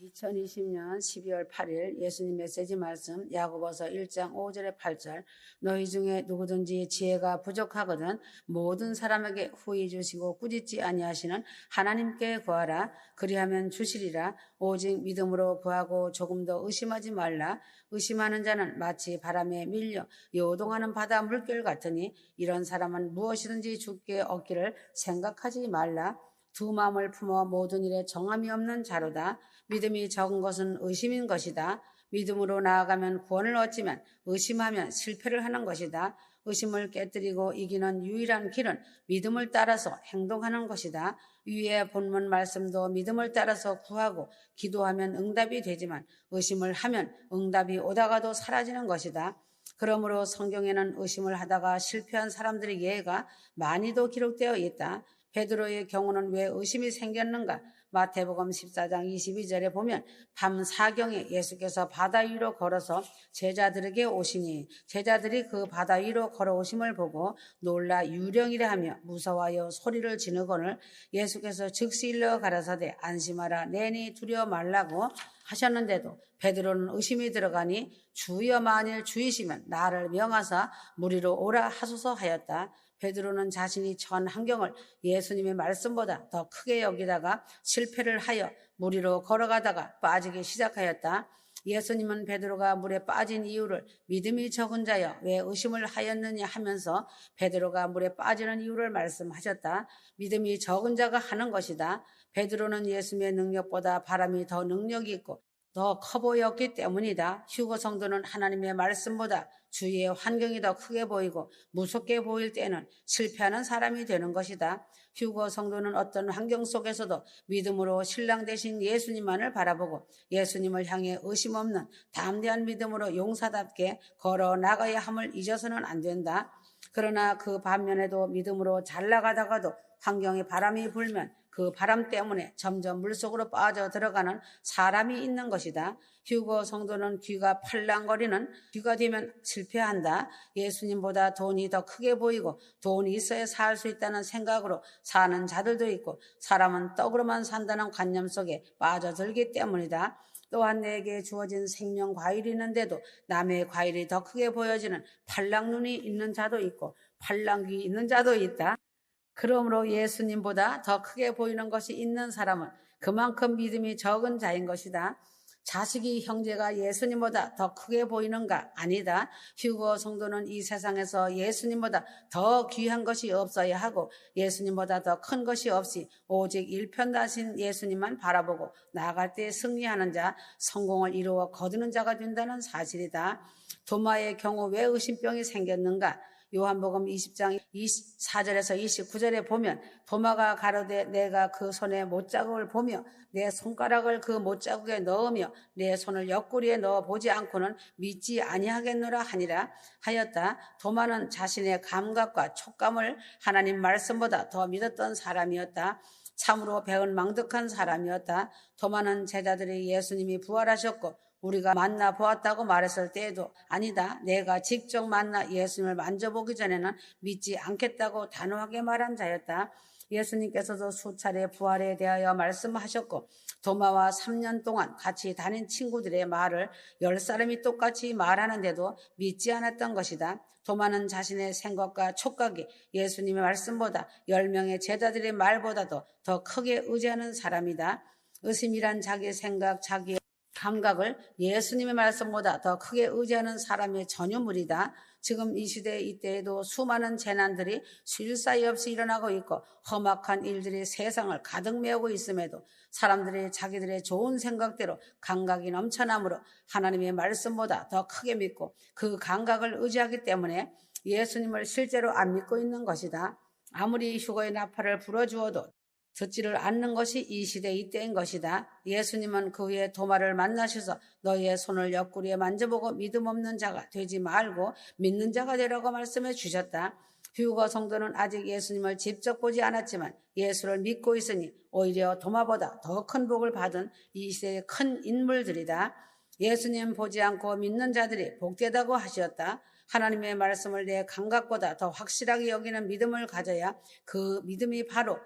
2020년 12월 8일 예수님 메시지 말씀 야고보서 1장 5절에 8절 너희 중에 누구든지 지혜가 부족하거든 모든 사람에게 후히 주시고 꾸짖지 아니하시는 하나님께 구하라. 그리하면 주시리라. 오직 믿음으로 구하고 조금 더 의심하지 말라. 의심하는 자는 마치 바람에 밀려 요동하는 바다 물결 같으니 이런 사람은 무엇이든지 주께 얻기를 생각하지 말라. 두 마음을 품어 모든 일에 정함이 없는 자로다. 믿음이 적은 것은 의심인 것이다. 믿음으로 나아가면 구원을 얻지만 의심하면 실패를 하는 것이다. 의심을 깨뜨리고 이기는 유일한 길은 믿음을 따라서 행동하는 것이다. 위의 본문 말씀도 믿음을 따라서 구하고 기도하면 응답이 되지만 의심을 하면 응답이 오다가도 사라지는 것이다. 그러므로 성경에는 의심을 하다가 실패한 사람들의 예가 많이도 기록되어 있다. 베드로의 경우는 왜 의심이 생겼는가? 마태복음 14장 22절에 보면 밤 사경에 예수께서 바다 위로 걸어서 제자들에게 오시니 제자들이 그 바다 위로 걸어오심을 보고 놀라 유령이라 하며 무서워하여 소리를 지르거늘 예수께서 즉시 일러 가라사대 안심하라 내니 두려워 말라고 하셨는데도 베드로는 의심이 들어가니 주여 만일 주이시면 나를 명하사 무리로 오라 하소서 하였다. 베드로는 자신이 처한 환경을 예수님의 말씀보다 더 크게 여기다가 실패를 하여 무리로 걸어가다가 빠지기 시작하였다. 예수님은 베드로가 물에 빠진 이유를 믿음이 적은 자여 왜 의심을 하였느냐 하면서 베드로가 물에 빠지는 이유를 말씀하셨다. 믿음이 적은 자가 하는 것이다. 베드로는 예수님의 능력보다 바람이 더 능력이 있고 더 커 보였기 때문이다. 휴거 성도는 하나님의 말씀보다 주위의 환경이 더 크게 보이고 무섭게 보일 때는 실패하는 사람이 되는 것이다. 휴거 성도는 어떤 환경 속에서도 믿음으로 신랑 되신 예수님만을 바라보고 예수님을 향해 의심 없는 담대한 믿음으로 용사답게 걸어 나가야 함을 잊어서는 안 된다. 그러나 그 반면에도 믿음으로 잘 나가다가도 환경에 바람이 불면 그 바람 때문에 점점 물속으로 빠져 들어가는 사람이 있는 것이다. 휴거 성도는 귀가 팔랑거리는 귀가 되면 실패한다. 예수님보다 돈이 더 크게 보이고 돈이 있어야 살 수 있다는 생각으로 사는 자들도 있고 사람은 떡으로만 산다는 관념 속에 빠져들기 때문이다. 또한 내게 주어진 생명 과일이 있는데도 남의 과일이 더 크게 보여지는 팔랑눈이 있는 자도 있고 팔랑귀 있는 자도 있다. 그러므로 예수님보다 더 크게 보이는 것이 있는 사람은 그만큼 믿음이 적은 자인 것이다. 자식이 형제가 예수님보다 더 크게 보이는가? 아니다. 휴거 성도는 이 세상에서 예수님보다 더 귀한 것이 없어야 하고 예수님보다 더 큰 것이 없이 오직 일편다신 예수님만 바라보고 나아갈 때 승리하는 자, 성공을 이루어 거두는 자가 된다는 사실이다. 도마의 경우 왜 의심병이 생겼는가? 요한복음 20장 24절에서 29절에 보면 도마가 가로되 내가 그 손에 못자국을 보며 내 손가락을 그 못자국에 넣으며 내 손을 옆구리에 넣어 보지 않고는 믿지 아니하겠노라 하니라 하였다. 도마는 자신의 감각과 촉감을 하나님 말씀보다 더 믿었던 사람이었다. 참으로 배은망덕한 사람이었다. 도마는 제자들이 예수님이 부활하셨고 우리가 만나 보았다고 말했을 때에도 아니다. 내가 직접 만나 예수님을 만져보기 전에는 믿지 않겠다고 단호하게 말한 자였다. 예수님께서도 수차례 부활에 대하여 말씀하셨고 도마와 3년 동안 같이 다닌 친구들의 말을 10사람이 똑같이 말하는데도 믿지 않았던 것이다. 도마는 자신의 생각과 촉각이 예수님의 말씀보다 10명의 제자들의 말보다도 더 크게 의지하는 사람이다. 의심이란 자기 생각, 자기 감각을 예수님의 말씀보다 더 크게 의지하는 사람의 전유물이다. 지금 이 시대 이때에도 수많은 재난들이 쉴 사이 없이 일어나고 있고 험악한 일들이 세상을 가득 메우고 있음에도 사람들이 자기들의 좋은 생각대로 감각이 넘쳐나므로 하나님의 말씀보다 더 크게 믿고 그 감각을 의지하기 때문에 예수님을 실제로 안 믿고 있는 것이다. 아무리 휴거의 나팔을 불어주어도 듣지를 않는 것이 이 시대 이때인 것이다. 예수님은 그 후에 도마를 만나셔서 너희의 손을 옆구리에 만져보고 믿음 없는 자가 되지 말고 믿는 자가 되라고 말씀해 주셨다. 휴거 성도는 아직 예수님을 직접 보지 않았지만 예수를 믿고 있으니 오히려 도마보다 더 큰 복을 받은 이 시대의 큰 인물들이다. 예수님 보지 않고 믿는 자들이 복되다고 하셨다. 하나님의 말씀을 내 감각보다 더 확실하게 여기는 믿음을 가져야 그 믿음이 바로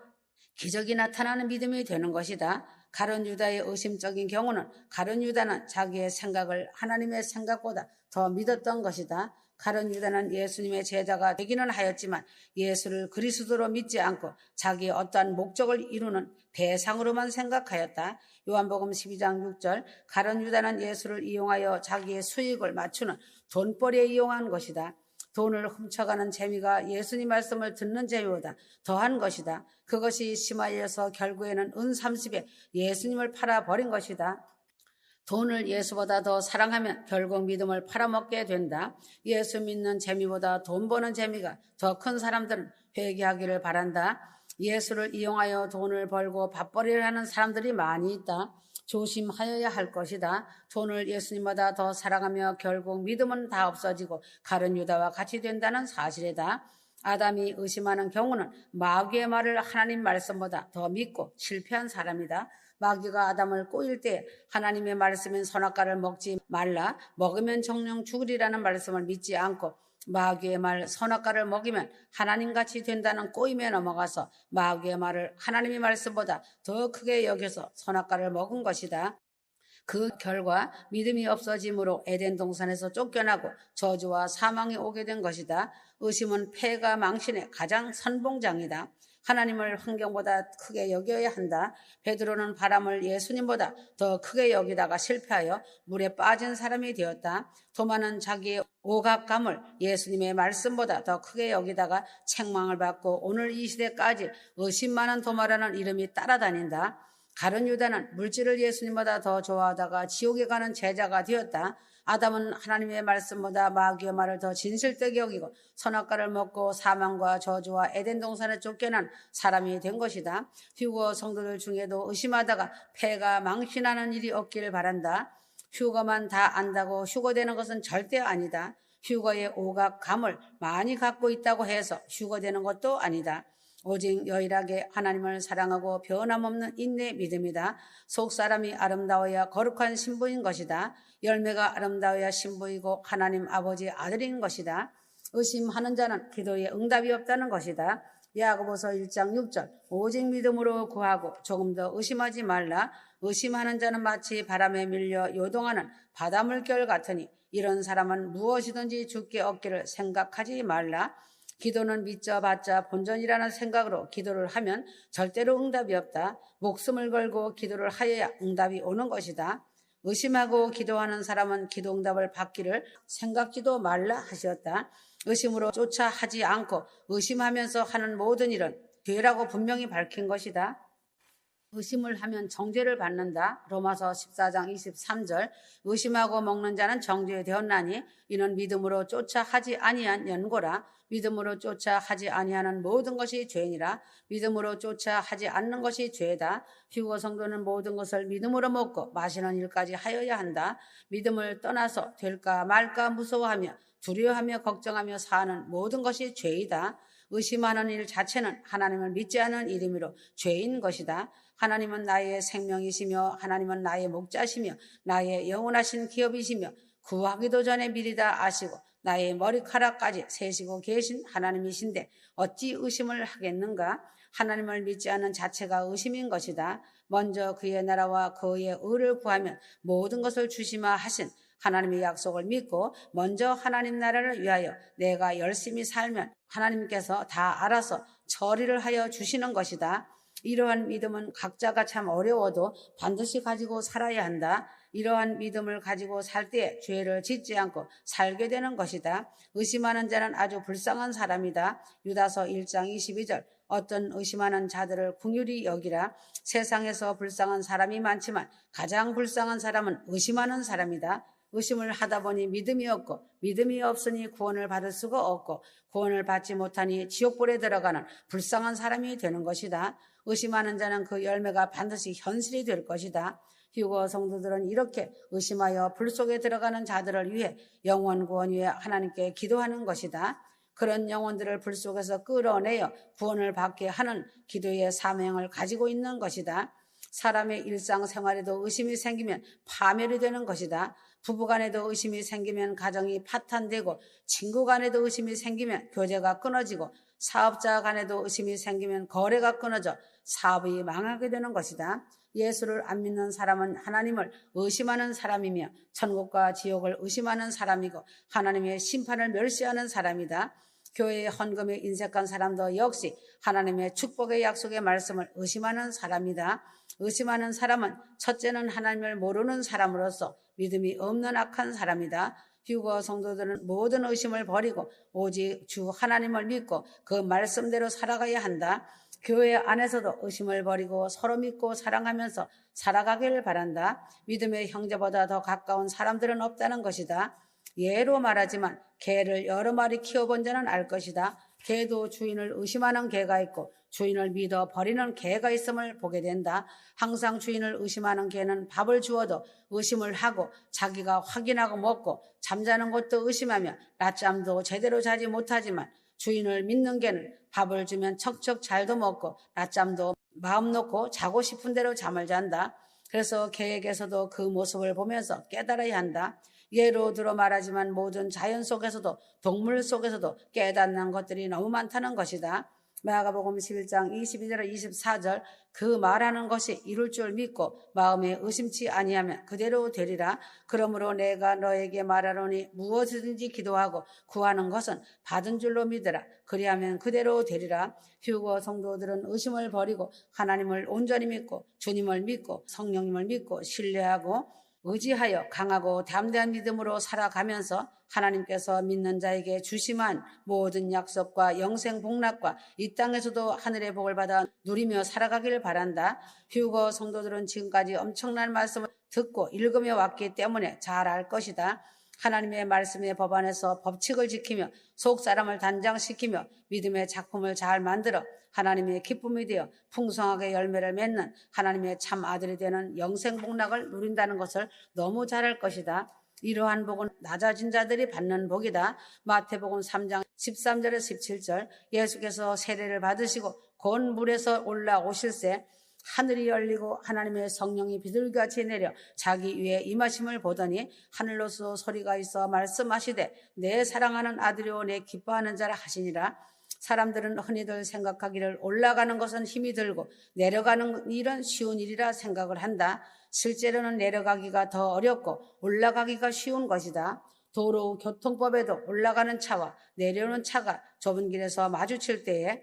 기적이 나타나는 믿음이 되는 것이다. 가룟 유다의 의심적인 경우는 가룟 유다는 자기의 생각을 하나님의 생각보다 더 믿었던 것이다. 가룟 유다는 예수님의 제자가 되기는 하였지만 예수를 그리스도로 믿지 않고 자기의 어떠한 목적을 이루는 대상으로만 생각하였다. 요한복음 12장 6절, 가룟 유다는 예수를 이용하여 자기의 수익을 맞추는 돈벌이에 이용한 것이다. 돈을 훔쳐가는 재미가 예수님 말씀을 듣는 재미보다 더한 것이다. 그것이 심하여서 결국에는 은 30에 예수님을 팔아버린 것이다. 돈을 예수보다 더 사랑하면 결국 믿음을 팔아먹게 된다. 예수 믿는 재미보다 돈 버는 재미가 더 큰 사람들은 회개하기를 바란다. 예수를 이용하여 돈을 벌고 밥벌이를 하는 사람들이 많이 있다. 조심하여야 할 것이다. 돈을 예수님보다 더 사랑하며 결국 믿음은 다 없어지고 가룟 유다와 같이 된다는 사실이다. 아담이 의심하는 경우는 마귀의 말을 하나님 말씀보다 더 믿고 실패한 사람이다. 마귀가 아담을 꼬일 때 하나님의 말씀인 선악과를 먹지 말라, 먹으면 정령 죽으리라는 말씀을 믿지 않고 마귀의 말 선악과를 먹이면 하나님같이 된다는 꼬임에 넘어가서 마귀의 말을 하나님의 말씀보다 더 크게 여겨서 선악과를 먹은 것이다. 그 결과 믿음이 없어짐으로 에덴 동산에서 쫓겨나고 저주와 사망이 오게 된 것이다. 의심은 패가 망신의 가장 선봉장이다. 하나님을 환경보다 크게 여겨야 한다. 베드로는 바람을 예수님보다 더 크게 여기다가 실패하여 물에 빠진 사람이 되었다. 도마는 자기의 오각감을 예수님의 말씀보다 더 크게 여기다가 책망을 받고 오늘 이 시대까지 의심 많은 도마라는 이름이 따라다닌다. 가룟 유다는 물질을 예수님보다 더 좋아하다가 지옥에 가는 제자가 되었다. 아담은 하나님의 말씀보다 마귀의 말을 더 진실되게 여기고 선악과를 먹고 사망과 저주와 에덴 동산에 쫓겨난 사람이 된 것이다. 휴거 성도들 중에도 의심하다가 패가 망신하는 일이 없기를 바란다. 휴거만 다 안다고 휴거되는 것은 절대 아니다. 휴거의 오각감을 많이 갖고 있다고 해서 휴거되는 것도 아니다. 오직 유일하게 하나님을 사랑하고 변함없는 인내 믿음이다. 속사람이 아름다워야 거룩한 신부인 것이다. 열매가 아름다워야 신부이고 하나님 아버지의 아들인 것이다. 의심하는 자는 기도에 응답이 없다는 것이다. 야고보서 1장 6절, 오직 믿음으로 구하고 조금 더 의심하지 말라. 의심하는 자는 마치 바람에 밀려 요동하는 바닷물결 같으니 이런 사람은 무엇이든지 주께 얻기를 생각하지 말라. 기도는 믿져봤자 본전이라는 생각으로 기도를 하면 절대로 응답이 없다. 목숨을 걸고 기도를 하여야 응답이 오는 것이다. 의심하고 기도하는 사람은 기도 응답을 받기를 생각지도 말라 하셨다. 의심으로 쫓아 하지 않고 의심하면서 하는 모든 일은 죄라고 분명히 밝힌 것이다. 의심을 하면 정죄를 받는다. 로마서 14장 23절, 의심하고 먹는 자는 정죄되었나니 이는 믿음으로 쫓아 하지 아니한 연고라. 믿음으로 쫓아 하지 아니하는 모든 것이 죄니라. 믿음으로 쫓아 하지 않는 것이 죄다. 휴거 성도는 모든 것을 믿음으로 먹고 마시는 일까지 하여야 한다. 믿음을 떠나서 될까 말까 무서워하며 두려워하며 걱정하며 사는 모든 것이 죄이다. 의심하는 일 자체는 하나님을 믿지 않은 일이므로 죄인 것이다. 하나님은 나의 생명이시며 하나님은 나의 목자시며 나의 영원하신 기업이시며 구하기도 전에 미리 다 아시고 나의 머리카락까지 세시고 계신 하나님이신데 어찌 의심을 하겠는가? 하나님을 믿지 않는 자체가 의심인 것이다. 먼저 그의 나라와 그의 의를 구하면 모든 것을 주시마 하신 하나님의 약속을 믿고 먼저 하나님 나라를 위하여 내가 열심히 살면 하나님께서 다 알아서 처리를 하여 주시는 것이다. 이러한 믿음은 각자가 참 어려워도 반드시 가지고 살아야 한다. 이러한 믿음을 가지고 살 때 죄를 짓지 않고 살게 되는 것이다. 의심하는 자는 아주 불쌍한 사람이다. 유다서 1장 22절, 어떤 의심하는 자들을 긍휼히 여기라. 세상에서 불쌍한 사람이 많지만 가장 불쌍한 사람은 의심하는 사람이다. 의심을 하다 보니 믿음이 없고 믿음이 없으니 구원을 받을 수가 없고 구원을 받지 못하니 지옥불에 들어가는 불쌍한 사람이 되는 것이다. 의심하는 자는 그 열매가 반드시 현실이 될 것이다. 휴거 성도들은 이렇게 의심하여 불 속에 들어가는 자들을 위해 영원 구원 위해 하나님께 기도하는 것이다. 그런 영혼들을 불 속에서 끌어내어 구원을 받게 하는 기도의 사명을 가지고 있는 것이다. 사람의 일상생활에도 의심이 생기면 파멸이 되는 것이다. 부부간에도 의심이 생기면 가정이 파탄되고 친구간에도 의심이 생기면 교제가 끊어지고 사업자 간에도 의심이 생기면 거래가 끊어져 사업이 망하게 되는 것이다. 예수를 안 믿는 사람은 하나님을 의심하는 사람이며 천국과 지옥을 의심하는 사람이고 하나님의 심판을 멸시하는 사람이다. 교회에 헌금에 인색한 사람도 역시 하나님의 축복의 약속의 말씀을 의심하는 사람이다. 의심하는 사람은 첫째는 하나님을 모르는 사람으로서 믿음이 없는 악한 사람이다. 휴거 성도들은 모든 의심을 버리고 오직 주 하나님을 믿고 그 말씀대로 살아가야 한다. 교회 안에서도 의심을 버리고 서로 믿고 사랑하면서 살아가기를 바란다. 믿음의 형제보다 더 가까운 사람들은 없다는 것이다. 예로 말하지만 개를 여러 마리 키워본 자는 알 것이다. 개도 주인을 의심하는 개가 있고 주인을 믿어 버리는 개가 있음을 보게 된다. 항상 주인을 의심하는 개는 밥을 주어도 의심을 하고 자기가 확인하고 먹고 잠자는 것도 의심하며 낮잠도 제대로 자지 못하지만 주인을 믿는 개는 밥을 주면 척척 잘도 먹고 낮잠도 마음 놓고 자고 싶은 대로 잠을 잔다. 그래서 개에게서도 그 모습을 보면서 깨달아야 한다. 예로 들어 말하지만 모든 자연 속에서도 동물 속에서도 깨닫는 것들이 너무 많다는 것이다. 마가복음 11장 22절 24절 그 말하는 것이 이룰 줄 믿고 마음에 의심치 아니하면 그대로 되리라. 그러므로 내가 너에게 말하노니 무엇이든지 기도하고 구하는 것은 받은 줄로 믿으라. 그리하면 그대로 되리라. 휴거 성도들은 의심을 버리고 하나님을 온전히 믿고 주님을 믿고 성령님을 믿고 신뢰하고 의지하여 강하고 담대한 믿음으로 살아가면서 하나님께서 믿는 자에게 주심한 모든 약속과 영생 복락과 이 땅에서도 하늘의 복을 받아 누리며 살아가기를 바란다. 휴거 성도들은 지금까지 엄청난 말씀을 듣고 읽으며 왔기 때문에 잘 알 것이다. 하나님의 말씀의 법안에서 법칙을 지키며 속사람을 단장시키며 믿음의 작품을 잘 만들어 하나님의 기쁨이 되어 풍성하게 열매를 맺는 하나님의 참 아들이 되는 영생복락을 누린다는 것을 너무 잘 알 것이다. 이러한 복은 낮아진 자들이 받는 복이다. 마태복음 3장 13절에서 17절 예수께서 세례를 받으시고 곧 물에서 올라오실새 하늘이 열리고 하나님의 성령이 비둘기같이 내려 자기 위에 임하심을 보더니 하늘로서 소리가 있어 말씀하시되 내 사랑하는 아들이요 내 기뻐하는 자라 하시니라. 사람들은 흔히들 생각하기를 올라가는 것은 힘이 들고 내려가는 일은 쉬운 일이라 생각을 한다. 실제로는 내려가기가 더 어렵고 올라가기가 쉬운 것이다. 도로 교통법에도 올라가는 차와 내려오는 차가 좁은 길에서 마주칠 때에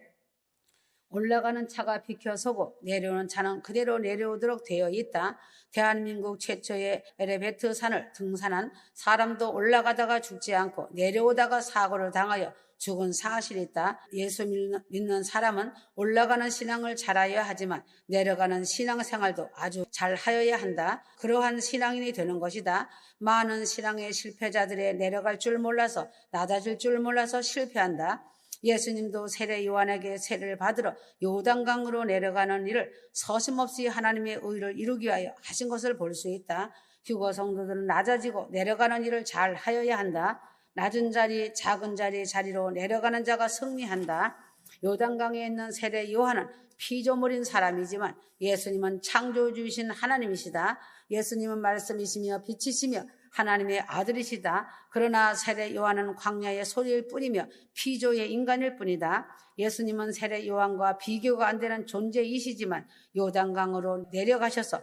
올라가는 차가 비켜서고 내려오는 차는 그대로 내려오도록 되어 있다. 대한민국 최초의 에레베트 산을 등산한 사람도 올라가다가 죽지 않고 내려오다가 사고를 당하여 죽은 사실이 있다. 예수 믿는 사람은 올라가는 신앙을 잘하여야 하지만 내려가는 신앙생활도 아주 잘하여야 한다. 그러한 신앙인이 되는 것이다. 많은 신앙의 실패자들의 내려갈 줄 몰라서 낮아질 줄 몰라서 실패한다. 예수님도 세례 요한에게 세례를 받으러 요단강으로 내려가는 일을 서슴없이 하나님의 의를 이루기 위하여 하신 것을 볼 수 있다. 휴거 성도들은 낮아지고 내려가는 일을 잘 하여야 한다. 낮은 자리, 작은 자리로 내려가는 자가 승리한다. 요단강에 있는 세례 요한은 피조물인 사람이지만 예수님은 창조주이신 하나님이시다. 예수님은 말씀이시며 빛이시며 하나님의 아들이시다. 그러나 세례 요한은 광야의 소리일 뿐이며 피조의 인간일 뿐이다. 예수님은 세례 요한과 비교가 안 되는 존재이시지만 요단강으로 내려가셔서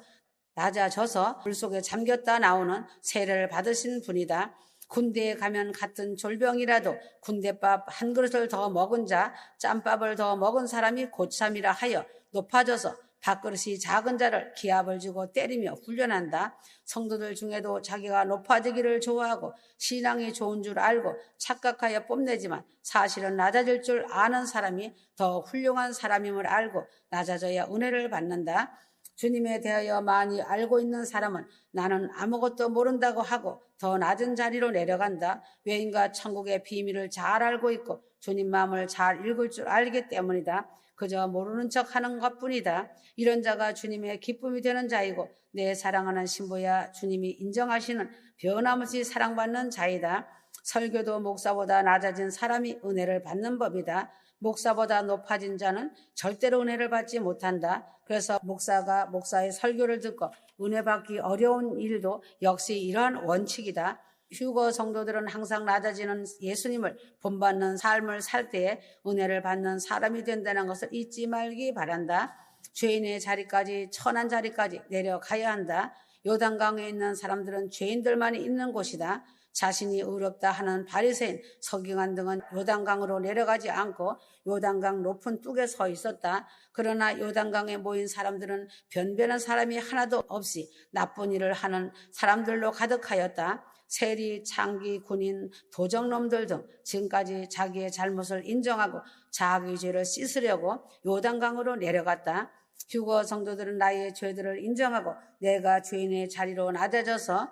낮아져서 물속에 잠겼다 나오는 세례를 받으신 분이다. 군대에 가면 같은 졸병이라도 군대밥 한 그릇을 더 먹은 자, 짬밥을 더 먹은 사람이 고참이라 하여 높아져서 밥그릇이 작은 자를 기합을 주고 때리며 훈련한다. 성도들 중에도 자기가 높아지기를 좋아하고 신앙이 좋은 줄 알고 착각하여 뽐내지만 사실은 낮아질 줄 아는 사람이 더 훌륭한 사람임을 알고 낮아져야 은혜를 받는다. 주님에 대하여 많이 알고 있는 사람은 나는 아무것도 모른다고 하고 더 낮은 자리로 내려간다. 왜인가 천국의 비밀을 잘 알고 있고 주님 마음을 잘 읽을 줄 알기 때문이다. 그저 모르는 척 하는 것뿐이다. 이런 자가 주님의 기쁨이 되는 자이고 내 사랑하는 신부야 주님이 인정하시는 변함없이 사랑받는 자이다. 설교도 목사보다 낮아진 사람이 은혜를 받는 법이다. 목사보다 높아진 자는 절대로 은혜를 받지 못한다. 그래서 목사가 목사의 설교를 듣고 은혜 받기 어려운 일도 역시 이러한 원칙이다. 휴거 성도들은 항상 낮아지는 예수님을 본받는 삶을 살 때에 은혜를 받는 사람이 된다는 것을 잊지 말기 바란다. 죄인의 자리까지, 천한 자리까지 내려가야 한다. 요단강에 있는 사람들은 죄인들만이 있는 곳이다. 자신이 의롭다 하는 바리새인, 서기관 등은 요단강으로 내려가지 않고 요단강 높은 뚝에 서 있었다. 그러나 요단강에 모인 사람들은 변변한 사람이 하나도 없이 나쁜 일을 하는 사람들로 가득하였다. 세리, 창기, 군인, 도적놈들 등 지금까지 자기의 잘못을 인정하고 자기 죄를 씻으려고 요단강으로 내려갔다. 휴거 성도들은 나의 죄들을 인정하고 내가 죄인의 자리로 낮아져서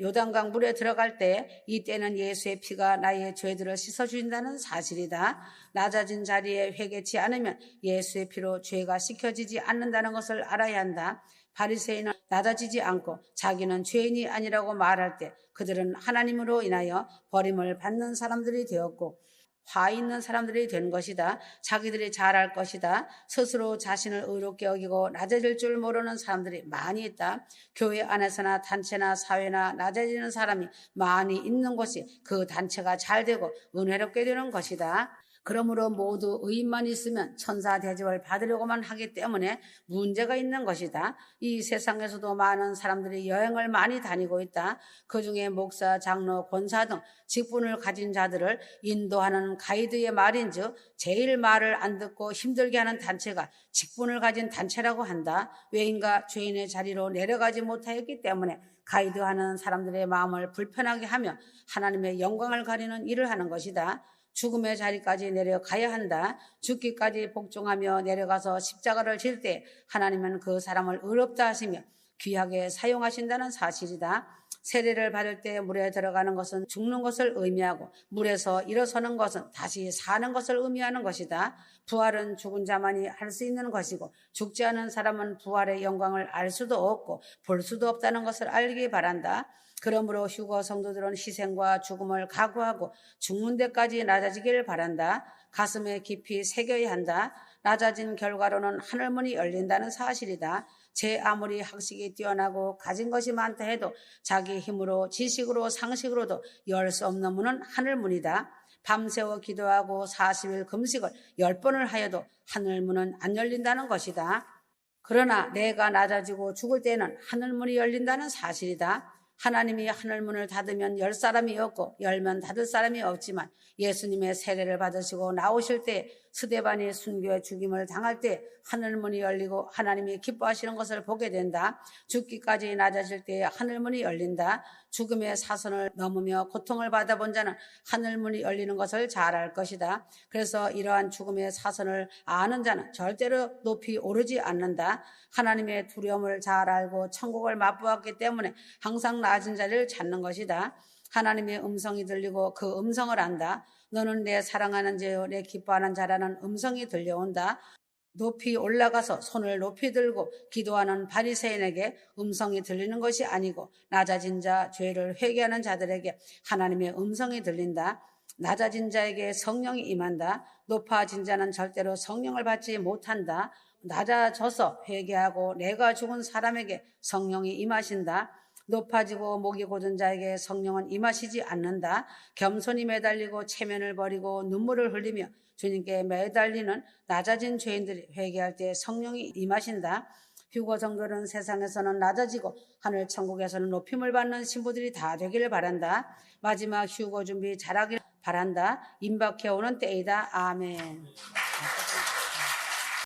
요단강 물에 들어갈 때 이때는 예수의 피가 나의 죄들을 씻어주신다는 사실이다. 낮아진 자리에 회개치 않으면 예수의 피로 죄가 씻겨지지 않는다는 것을 알아야 한다. 바리새인은 낮아지지 않고 자기는 죄인이 아니라고 말할 때 그들은 하나님으로 인하여 버림을 받는 사람들이 되었고 화 있는 사람들이 된 것이다. 자기들이 잘할 것이다. 스스로 자신을 의롭게 여기고 낮아질 줄 모르는 사람들이 많이 있다. 교회 안에서나 단체나 사회나 낮아지는 사람이 많이 있는 곳이 그 단체가 잘 되고 은혜롭게 되는 것이다. 그러므로 모두 의인만 있으면 천사 대접을 받으려고만 하기 때문에 문제가 있는 것이다. 이 세상에서도 많은 사람들이 여행을 많이 다니고 있다. 그중에 목사, 장로, 권사 등 직분을 가진 자들을 인도하는 가이드의 말인즉 제일 말을 안 듣고 힘들게 하는 단체가 직분을 가진 단체라고 한다. 외인과 죄인의 자리로 내려가지 못하였기 때문에 가이드하는 사람들의 마음을 불편하게 하며 하나님의 영광을 가리는 일을 하는 것이다. 죽음의 자리까지 내려가야 한다. 죽기까지 복종하며 내려가서 십자가를 질 때 하나님은 그 사람을 의롭다 하시며 귀하게 사용하신다는 사실이다. 세례를 받을 때 물에 들어가는 것은 죽는 것을 의미하고 물에서 일어서는 것은 다시 사는 것을 의미하는 것이다. 부활은 죽은 자만이 할 수 있는 것이고 죽지 않은 사람은 부활의 영광을 알 수도 없고 볼 수도 없다는 것을 알기 바란다. 그러므로 휴거 성도들은 희생과 죽음을 각오하고 죽는 데까지 낮아지기를 바란다. 가슴에 깊이 새겨야 한다. 낮아진 결과로는 하늘문이 열린다는 사실이다. 제 아무리 학식이 뛰어나고 가진 것이 많다 해도 자기 힘으로 지식으로 상식으로도 열 수 없는 문은 하늘문이다. 밤새워 기도하고 40일 금식을 10번을 하여도 하늘문은 안 열린다는 것이다. 그러나 내가 낮아지고 죽을 때는 하늘문이 열린다는 사실이다. 하나님이 하늘문을 닫으면 열 사람이 없고 열면 닫을 사람이 없지만 예수님의 세례를 받으시고 나오실 때 스데반이 순교의 죽임을 당할 때 하늘문이 열리고 하나님이 기뻐하시는 것을 보게 된다. 죽기까지 낮아질 때 하늘문이 열린다. 죽음의 사선을 넘으며 고통을 받아본 자는 하늘문이 열리는 것을 잘 알 것이다. 그래서 이러한 죽음의 사선을 아는 자는 절대로 높이 오르지 않는다. 하나님의 두려움을 잘 알고 천국을 맛보았기 때문에 항상 낮은 자리를 찾는 것이다. 하나님의 음성이 들리고 그 음성을 안다. 너는 내 사랑하는 자요 내 기뻐하는 자라는 음성이 들려온다. 높이 올라가서 손을 높이 들고 기도하는 바리새인에게 음성이 들리는 것이 아니고 낮아진 자, 죄를 회개하는 자들에게 하나님의 음성이 들린다. 낮아진 자에게 성령이 임한다. 높아진 자는 절대로 성령을 받지 못한다. 낮아져서 회개하고 내가 죽은 사람에게 성령이 임하신다. 높아지고 목이 곧은 자에게 성령은 임하시지 않는다. 겸손히 매달리고 체면을 버리고 눈물을 흘리며 주님께 매달리는 낮아진 죄인들이 회개할 때 성령이 임하신다. 휴거 성도는 세상에서는 낮아지고 하늘 천국에서는 높임을 받는 신부들이 다 되기를 바란다. 마지막 휴거 준비 잘하기를 바란다. 임박해 오는 때이다. 아멘.